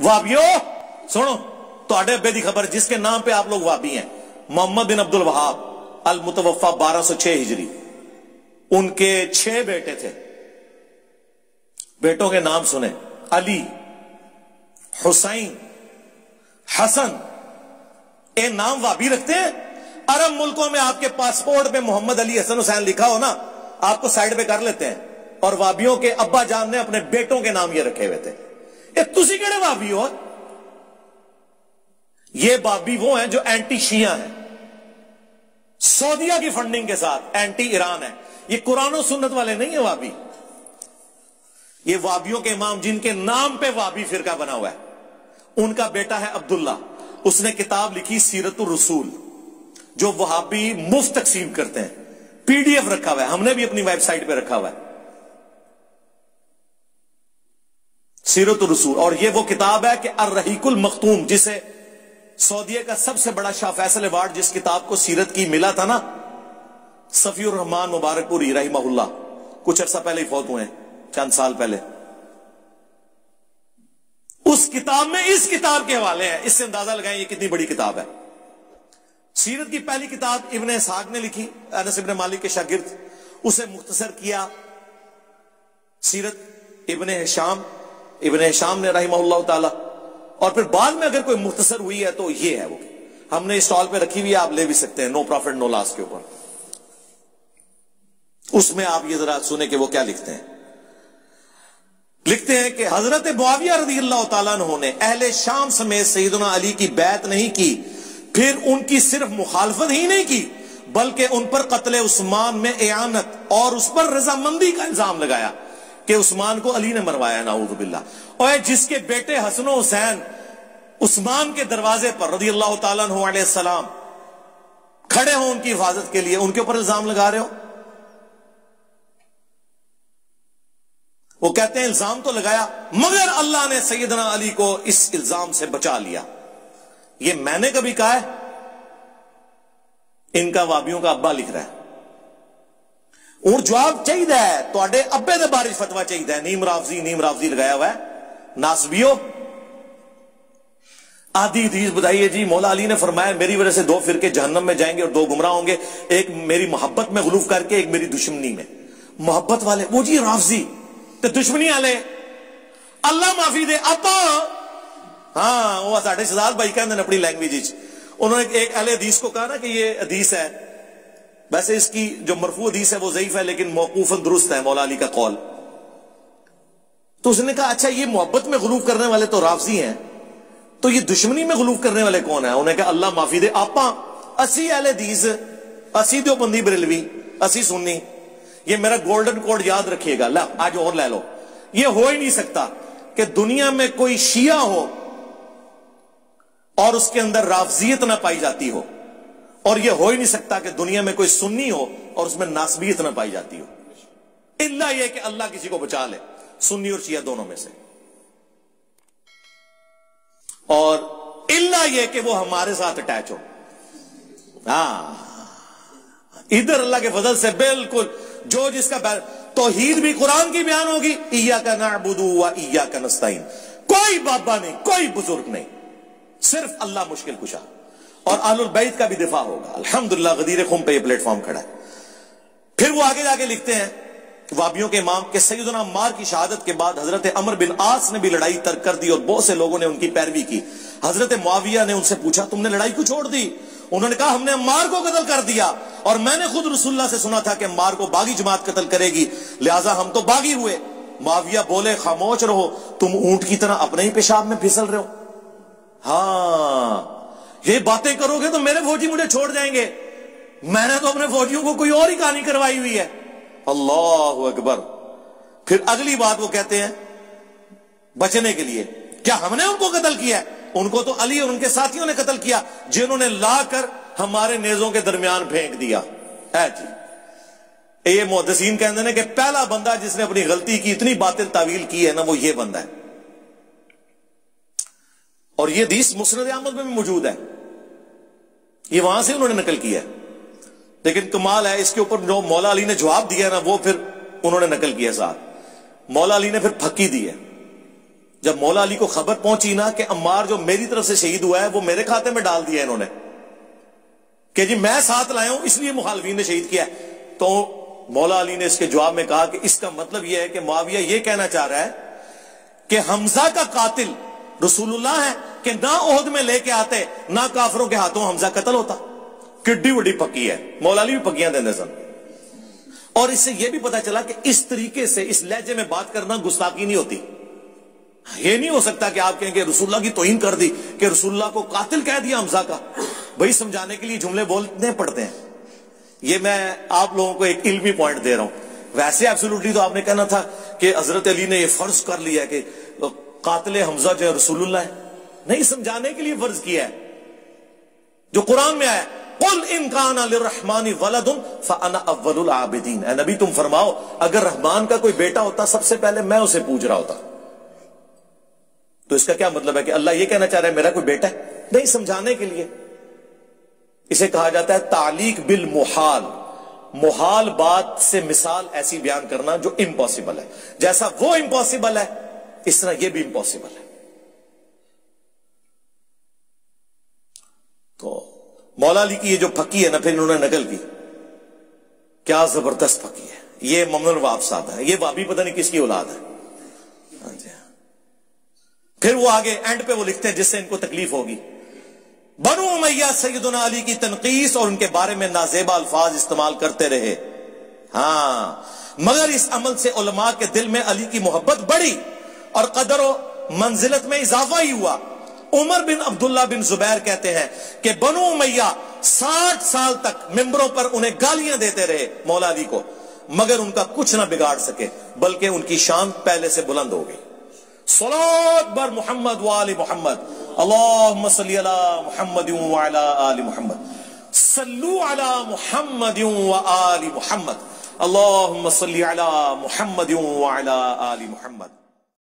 वाबियो सुनो, ਤੁਹਾਡੇ अब्बे दी खबर जिसके नाम पे आप लोग वाबी हैं, मोहम्मद बिन अब्दुल वहाब अल मुतवफ़ा 1206 हिजरी। उनके 6 बेटे थे। बेटों के नाम सुने, अली, हुसैन, हसन। ये नाम वाबी रखते हैं। अरब मुल्कों में आपके पासपोर्ट पे मोहम्मद अली हसन हुसैन लिखा हो ना, आपको साइड पे कर लेते हैं। और वाबियों के अब्बा जान ने अपने बेटों के नाम ये रखे हुए थे। ये तुसी केड़े वाबी हो? ये वाबी वो हैं जो एंटी शिया हैं, सऊदिया की फंडिंग के साथ एंटी ईरान है। ये कुरान और सुन्नत वाले नहीं है वाबी। ये वाबियों के इमाम जिनके नाम पे वाबी फिरका बना हुआ है, उनका बेटा है अब्दुल्ला। उसने किताब लिखी सीरतुर रसूल, जो वहाबी मुफ्त तकसीम करते हैं। पीडीएफ रखा हुआ है, हमने भी अपनी वेबसाइट पे रखा हुआ है, सीरतुर रसूल। और ये वो किताब है कि अर्रहीकुल मख्तूम, जिसे सऊदीया का सबसे बड़ा शाह फैसल अवार्ड जिस किताब को सीरत की मिला था ना, सफीउर रहमान मुबारकपुरी रहिमहुल्लाह, कुछ अरसा पहले ही फौत हुए हैं, चंद साल पहले। उस किताब में इस किताब के हवाले हैं। इससे अंदाजा लगाएं ये कितनी बड़ी किताब है। सीरत की पहली किताब इब्न इसहाक ने लिखी, अनस इब्न मालिक के शागिर्द। उसे मुख्तसर किया सीरत इब्न हिशाम ने रहिमहुल्लाह ताला। और फिर बाद में अगर कोई मुख्तसर हुई है तो ये है वो, हमने स्टॉल पे रखी हुई है, आप ले भी सकते हैं, नो प्रॉफिट नो लॉस के ऊपर। उसमें आप ये जरा सुने कि वो क्या लिखते हैं। लिखते हैं कि हजरत मुआविया रज़ियल्लाहु ताला अन्हु ने अहले शाम समेत सैयदना अली की बैत नहीं की, फिर उनकी सिर्फ मुखालफत ही नहीं की, बल्कि उन पर कत्ल उस्मान में इयानत और उस पर रजामंदी का इल्जाम लगाया कि उस्मान को अली ने मरवाया, नाऊज़ु बिल्लाह। और जिसके बेटे हसन हुसैन उस्मान के दरवाजे पर रज़ियल्लाहु ताला अन्हु अलैहि सलाम खड़े हो उनकी हिफाजत के लिए, उनके ऊपर इल्जाम लगा रहे हो। वो कहते हैं इल्जाम तो लगाया, मगर अल्लाह ने सैयदना अली को इस इल्जाम से बचा लिया। ये मैंने कभी कहा है? इनका वाबियों का अब्बा लिख रहा है। और जवाब चाहिए है, तुहाडे अब्बे दे बारे फतवा चाहिए। नीम रावजी लगाया हुआ है। नासबियो आधी हदीस बताइए जी, मौला अली ने फरमाया मेरी वजह से 2 फिरके जहन्नम में जाएंगे और 2 गुमराह होंगे, एक मेरी मोहब्बत में गुलूफ करके, एक मेरी दुश्मनी में। मोहब्बत वाले वो जी रावजी, तो दुश्मनी वाले अल्लाह माफी दे आपा। हाँ, वो साढ़े शहजाद भाई कहते हैं अपनी लैंग्वेज। उन्होंने एक अहले हदीस को कहा ना कि ये हदीस है, वैसे इसकी जो मरफू हदीस है वो ज़ईफ है, लेकिन मौकूफन दुरुस्त है मौला अली का कौल। तो उसने कहा अच्छा, ये मोहब्बत में गुलूफ करने वाले तो रावजी हैं, तो ये दुश्मनी में गुलूफ करने वाले कौन है? उन्हें कहा अल्लाह माफी दे आपा, असी अहले हदीस, असी देवबंदी बरेलवी, असी सुन्नी। ये मेरा गोल्डन कोड याद रखिएगा। ला आज और ले लो। ये हो ही नहीं सकता कि दुनिया में कोई शिया हो और उसके अंदर रावजियत ना पाई जाती हो, और यह हो ही नहीं सकता कि दुनिया में कोई सुन्नी हो और उसमें नासबियत ना पाई जाती हो, इल्ला यह कि अल्लाह किसी को बचा ले, सुन्नी और शिया दोनों में से, और इल्ला यह कि वो हमारे साथ अटैच हो। इधर अल्लाह के फजल से बिल्कुल जो जिसका तौहीद भी कुरान की बयान होगी, इय्याका नअबुदु व इय्याका नस्तईन। कोई बाबा नहीं, कोई बुजुर्ग नहीं, सिर्फ अल्लाह मुश्किल कुशा। और अहलुल बैत का भी दिफा होगा। अल्हम्दुलिल्लाह गदीर खुम पे ये प्लेटफॉर्म खड़ा है। फिर वो आगे जाके लिखते हैं वाबियों के इमाम के सैयदना अम्मार की शहादत के बाद हजरत अमर बिन आस ने भी लड़ाई तर्क कर दी और बहुत से लोगों ने उनकी पैरवी की। हजरत मुआविया ने उनसे पूछा तुमने लड़ाई क्यों छोड़ दी? उन्होंने कहा हमने अम्मार को कत्ल कर दिया, और मैंने खुद रसूलुल्लाह से सुना था कि अम्मार को बागी जमात कत्ल करेगी, लिहाजा हम तो बागी हुए। मुआविया बोले खामोश रहो, तुम ऊंट की तरह अपने ही पेशाब में फिसल रहे हो। हाँ, ये बातें करोगे तो मेरे फौजी मुझे छोड़ जाएंगे। मैंने तो अपने फौजियों को कोई और ही कहानी करवाई हुई है। अल्लाहु अकबर। फिर अगली बात वो कहते हैं बचने के लिए, क्या हमने उनको कत्ल किया है? उनको तो अली और उनके साथियों ने कत्ल किया, जिन्होंने लाकर हमारे नेजों के दरमियान फेंक दिया है जी। ये मुहद्दिसीन कहते हैं कि पहला बंदा जिसने अपनी गलती की इतनी बातिल तावील की है ना, वो ये बंदा है। और ये हदीस मुस्नद अहमद में भी मौजूद है, ये वहां से उन्होंने नकल किया है। लेकिन कमाल है, इसके ऊपर जो मौला अली ने जवाब दिया ना, वो फिर उन्होंने नकल किया साथ। मौला अली ने फिर फक्की दी है, جب مولا علی کو خبر پہنچی نا کہ عمار جو میری طرف سے شہید ہوا ہے وہ میرے کھاتے میں ڈال دیا انہوں نے کہ جی میں ساتھ لایا ہوں اس لیے مخالفین نے شہید کیا ہے، تو مولا علی نے اس کے جواب میں کہا کہ اس کا مطلب یہ ہے کہ معاویہ یہ کہنا چاہ رہا ہے کہ حمزہ کا قاتل رسول اللہ ہے کہ نہ عہد میں لے کے آتے نہ کافروں کے ہاتھوں حمزہ قتل ہوتا. کڈی وڈی پکی ہے، مولا علی بھی پکیاں دے سن. اور اس سے یہ بھی پتا چلا کہ اس طریقے سے اس لہجے میں بات کرنا گستاخی نہیں ہوتی. یہ نہیں ہو سکتا کہ آپ کہیں کہ رسول اللہ کی توہین کر دی کہ رسول اللہ کو قاتل کہہ دیا حمزہ کا. بھائی سمجھانے کے لیے جملے بولنے پڑتے ہیں. یہ میں آپ لوگوں کو ایک علمی پوائنٹ دے رہا ہوں. ویسے ایبسولوٹلی تو آپ نے کہنا تھا کہ حضرت علی نے یہ فرض کر لیا ہے کہ قاتل حمزہ جو ہے رسول اللہ ہے. نہیں، سمجھانے کے لیے فرض کیا ہے جو قرآن میں آیا قل ان کان للرحمن ولد فانا اول العابدین. اے نبی تم فرماؤ اگر رحمان کا کوئی بیٹا ہوتا سب سے پہلے میں اسے پوج رہا ہوتا. تو اس کا کیا مطلب ہے کہ اللہ یہ کہنا چاہ رہا ہے میرا کوئی بیٹا ہے؟ نہیں، سمجھانے کے لیے. اسے کہا جاتا ہے تعلیق بالمحال. محال بات سے مثال ایسی بیان کرنا جو امپاسبل ہے. جیسا وہ امپاسبل ہے اس طرح یہ بھی امپاسبل ہے. تو مولا علی کی یہ جو پھکی ہے نا پھر انہوں نے نقل کی، کیا زبردست پھکی ہے. یہ ممن الواب صاحب ہے، یہ بابی پتہ نہیں کس کی اولاد ہے. ہاں جی. پھر وہ آگے اینڈ پہ وہ لکھتے ہیں جس سے ان کو تکلیف ہوگی، بنو امیہ سیدنا علی کی تنقیص اور ان کے بارے میں نازیبا الفاظ استعمال کرتے رہے. ہاں، مگر اس عمل سے علماء کے دل میں علی کی محبت بڑھی اور قدر و منزلت میں اضافہ ہی ہوا. عمر بن عبداللہ بن زبیر کہتے ہیں کہ بنو امیہ 60 سال تک ممبروں پر انہیں گالیاں دیتے رہے مولا علی کو، مگر ان کا کچھ نہ بگاڑ سکے بلکہ ان کی شان پہلے سے بلند ہو گئی. صلوات بر محمد وآل محمد، اللہم صلی علی محمد وعلی آل محمد، صلو علی محمد وآل محمد، اللہم صلی علی محمد وعلی آل محمد.